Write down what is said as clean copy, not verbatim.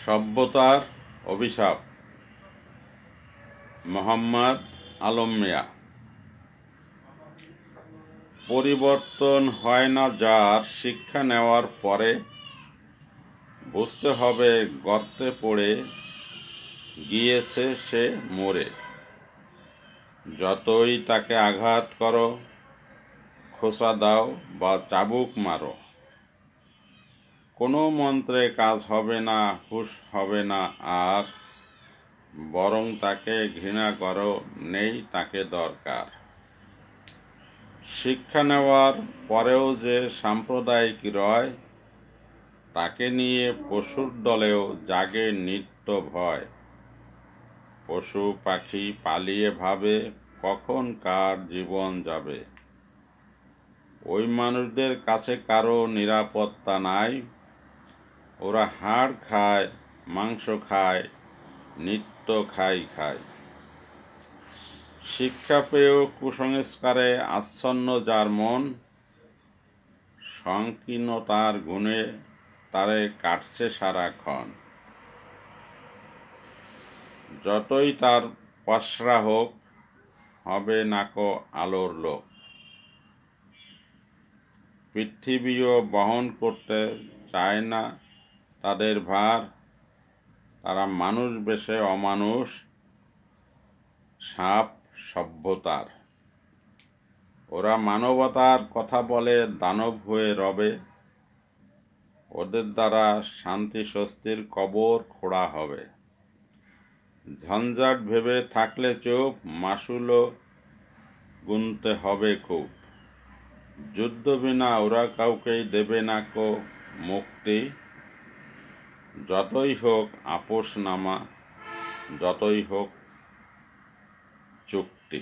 সভ্যতার অভিশাপ। মোহাম্মদ আলম মিয়া। পরিবর্তন হয় না যার, শিক্ষা নেওয়ার পরে বুঝতে হবে গর্তে পড়ে গিয়েছে সে মরে। যতই তাকে আঘাত করো, খোঁচা দাও বা চাবুক মারো, কোনো মন্ত্রে কাজ হবে না, হুঁশ হবে না আর। বরং তাকে ঘৃণা করো, নেই তাকে দরকার। শিক্ষা নেওয়ার পরেও যে সাম্প্রদায়িক রয়, তাকে নিয়ে পশুর দলেও জাগে নিত্য ভয়। পশু পাখি পালিয়ে ভাবে কখন কার জীবন যাবে। ওই মানুষদের কাছে কারো নিরাপত্তা নাই। ওরা হাড় খায়, মাংস খায়, নিত্য খায়। শিক্ষা পেয়েও কুসংস্কারে আচ্ছন্ন যার মন, সংকীর্ণতার গুণে তারে কাটছে সারাক্ষণ। যতই তার পসরা হোক, হবে নাকো আলোর লোক। পৃথিবীও বহন করতে চায় না তাদের ভার। তারা মানুষ বেশে অমানুষ, সাপ সভ্যতার। ওরা মানবতার কথা বলে, দানব হয়ে রবে। ওদের দ্বারা শান্তি স্বস্তির কবর খোঁড়া হবে। ঝঞ্ঝাট ভেবে থাকলে চুপ, মাসুলও গুনতে হবে খুব। যুদ্ধ বিনা ওরা কাউকেই দেবে না কো মুক্তি। যতই হোক আপোষনামা, যতই হোক চুক্তি।